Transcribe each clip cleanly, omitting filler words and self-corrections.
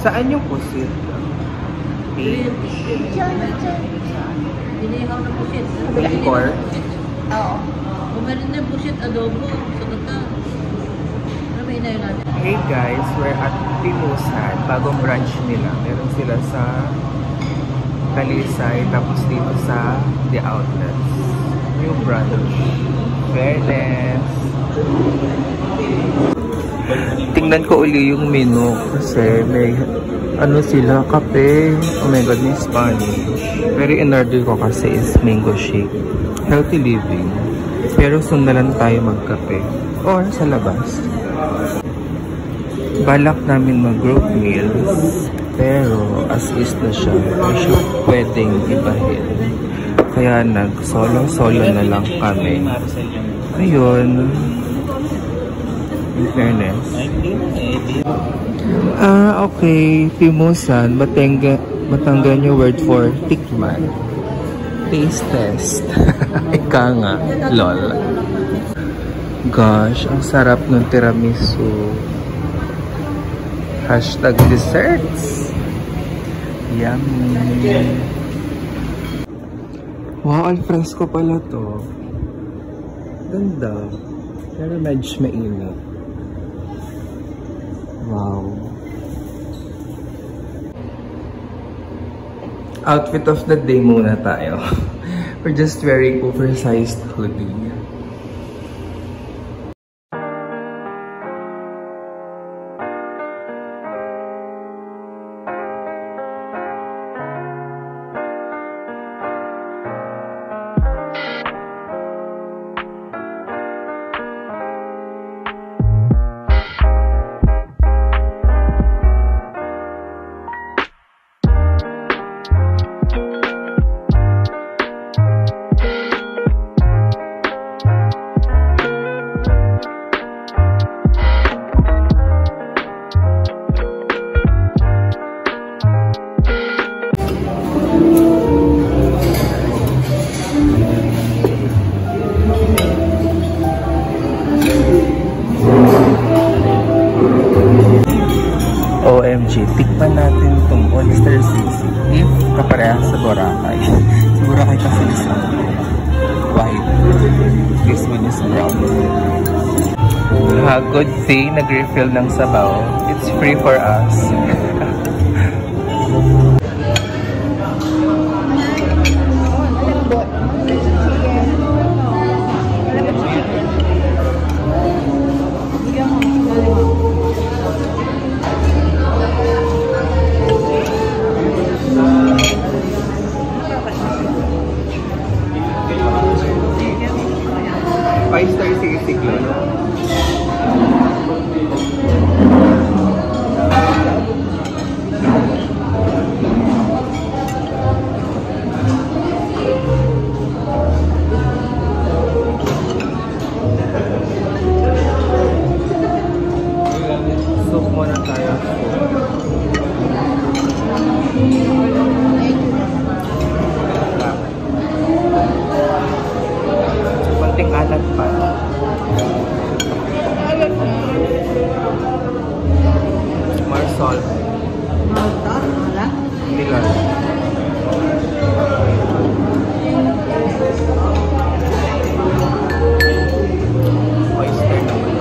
Saan yung pusit? Dinihaw na pusit. Core? Oo. Kung meron na pusit, adobo, sagot ka. Ano may inayon natin? Hey guys, we're at Pimusan. Bagong branch nila. Meron sila sa Talisay, tapos dito sa The Outlets. New branch. Fairness. Tingnan ko uli yung menu kasi may ano sila, kape. Oh my god, may Spanish. Very in-order ko kasi is mango shake. Healthy living. Pero soon na lang tayo magkape. Or sa labas. Balak namin mag-group meals. Pero as is na siya. Or siya pwedeng ibahin. Kaya nag-solo-solo na lang kami. Ayun. In fairness. Okay. Pimusan. Batanggan yung word for tikman. Taste test. Ika nga. Lol. Gosh, ang sarap ng tiramisu. Hashtag desserts. Yummy. Wow, al fresco pala to. Ganda. Pero medyo mainit. Wow. Outfit of the day muna tayo. We're just wearing oversized hoodie. OMG, tikman natin itong oyster sisig if kaparehas sa Boracay. Sa Boracay kasi is white. This one is brown. Good thing nag-refill ng sabaw. It's free for us. Oyster sisig yun. Soup muna tayo. Konting alat pa. More salt. Hindi lang. Oyster naman.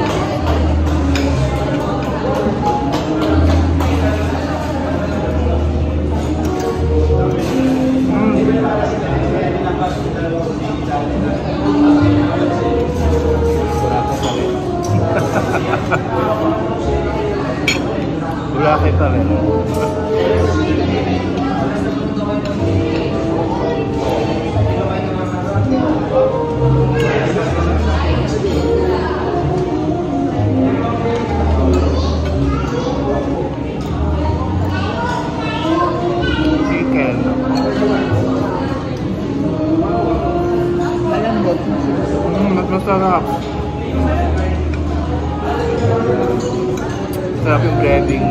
Boracay pa rin. Chicken. Malambot. Mas masarap. Sarap yung breading.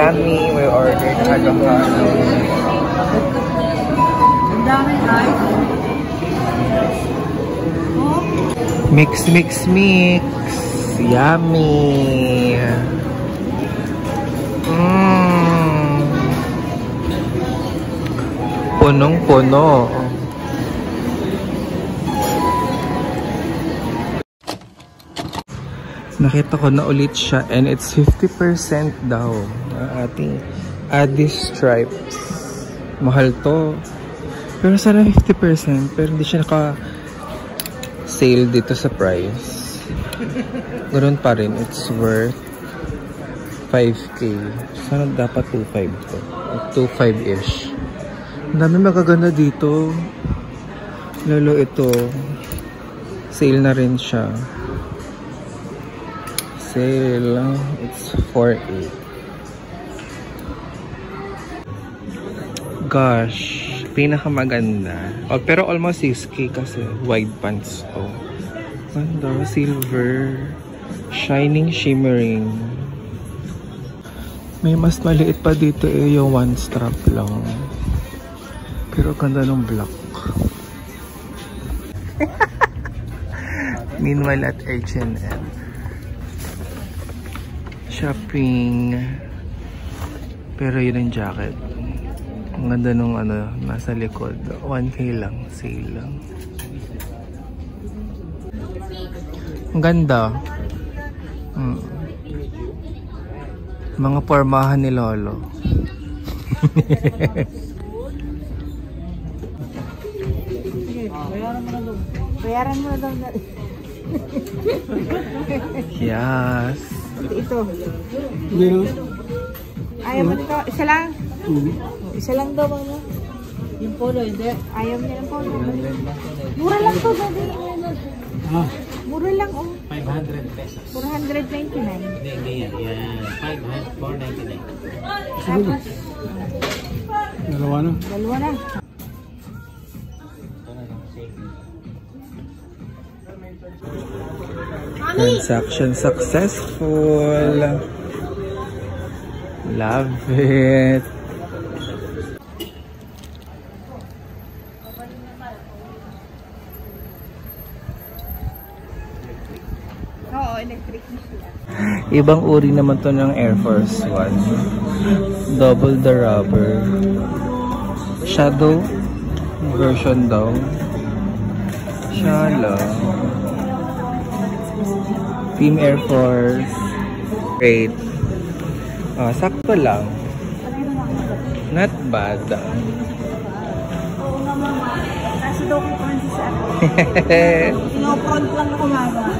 Yummy! We ordered halo-halo. Ang dami ice. Mix, mix, mix! Yummy! Punong-puno. Nakita ko na ulit siya and it's 50% daw ang ating Adi stripes. Mahal to. Pero sana 50%, pero hindi siya naka-sale dito sa price. Ganoon pa rin, it's worth 5K. Sana dapat 2.5 to. 2.5-ish. Ang dami magaganda dito. Lalo ito. Sale na rin siya. Sale. It's 4.8. Gosh. Pinakamaganda. Oh, pero almost 6K kasi wide pants to. Ganda. Silver. Shining, shimmering. May mas maliit pa dito yung one strap lang. Pero ganda ng black. Meanwhile at H&M. Shopping. Pero yun ang jacket. Ang ganda nung nasa likod. 1K lang. Sale lang. Ang ganda. Mga pormahan ni Lolo. Bayaran mo na daw. Yes. Ito. Ayaw mo dito. Isa lang? Isa lang daw ano? Yung polo, hindi. Ayaw niya ng polo. Mura lang to, daddy. Mura lang, oh. 500 pesos. 499. Hindi yan. 499. Tapos, Dalawa na. dalawa na. Transaction successful. Love it. Oo, electric na siya. Ibang uri naman to ng Air Force One. Double the rubber. Shadow version daw. Shala. Team Air Force. Great. Sakto lang. Not bad. Oo nga, mama. Kasi daw ko kasi sa no-count lang ako, mama.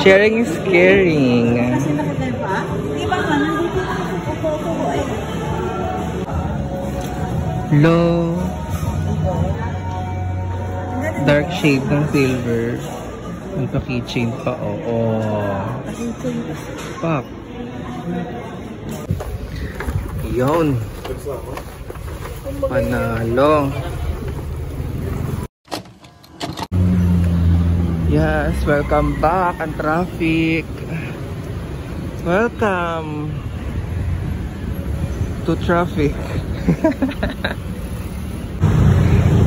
Sharing is caring. Kasi nakita pa? Di ba nga, nandito na ako eh. Low. Dark shade ng silver. May pa-keychain pa, oo. Pak. Yun. Panalo. Yes, welcome back. Ang traffic. Welcome to traffic.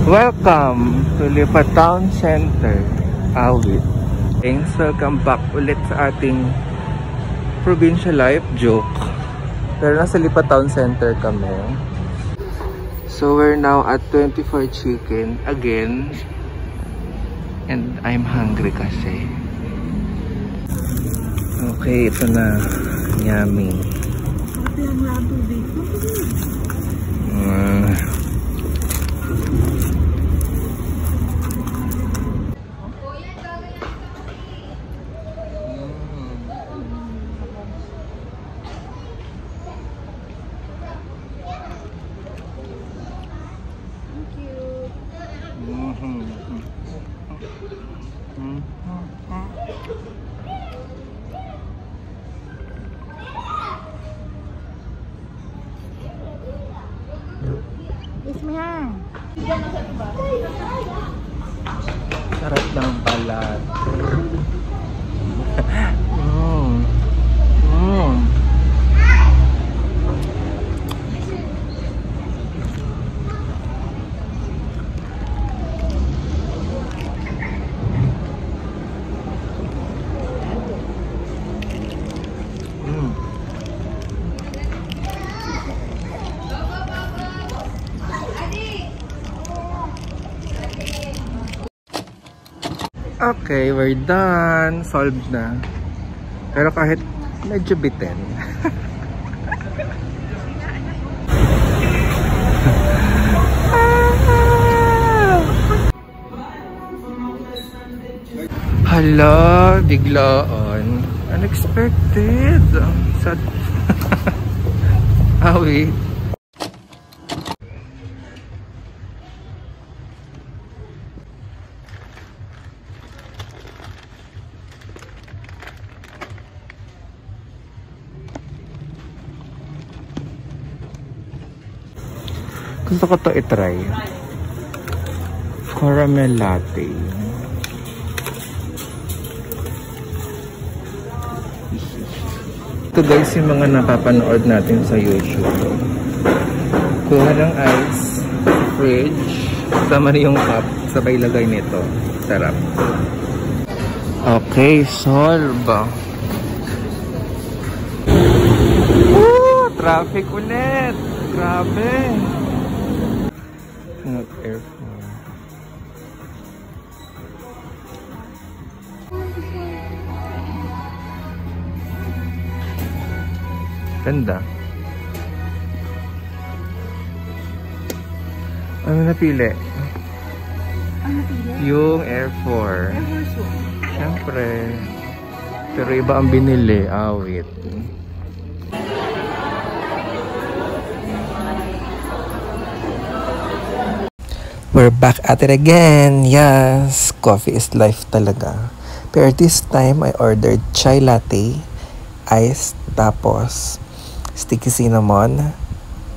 Welcome to Lipa Town Center, Awit. Thanks, welcome back ulit sa ating provincial life joke. Pero nasa Lipa Town Center kami. So we're now at 24 Chicken again. And I'm hungry kasi. Okay, ito na. Yummy. Sarap ng balat. Okay, we're done. Solved na. Pero kahit medyo bitin. Hala, biglaan. Unexpected. Sad. Wait. Gusto ko to itry. Caramel latte. Ito guys yung mga napapanood natin sa YouTube. Kuha ng ice, fridge, tama na yung cup, sabay lagay nito. Sarap. Okay, solve. Traffic ulit. Grabe. Not airport. Ganda. Ano napili? Ano napili? Yung Air Force. Air Force 1. Siyempre. Pero iba ang binili. Wait. We're back at it again. Yes, coffee is life talaga. Pero this time, I ordered chai latte, iced, tapos sticky cinnamon,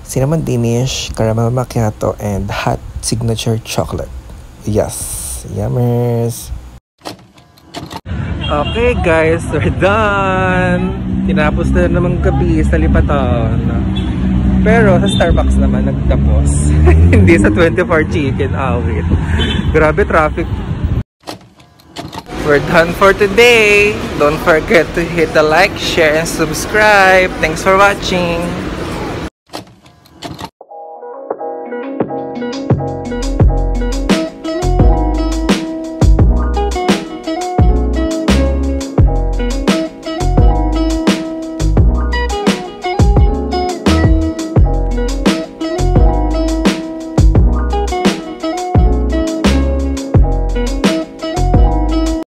cinnamon Danish, caramel macchiato, and hot signature chocolate. Yes, yummers. Okay guys, we're done. Tinapos na naman gabi sa lipatan. Pero sa Starbucks naman nagtapos. Hindi sa 24 Chicken. Wait. Grabe traffic. We're done for today. Don't forget to hit the like, share, and subscribe. Thanks for watching.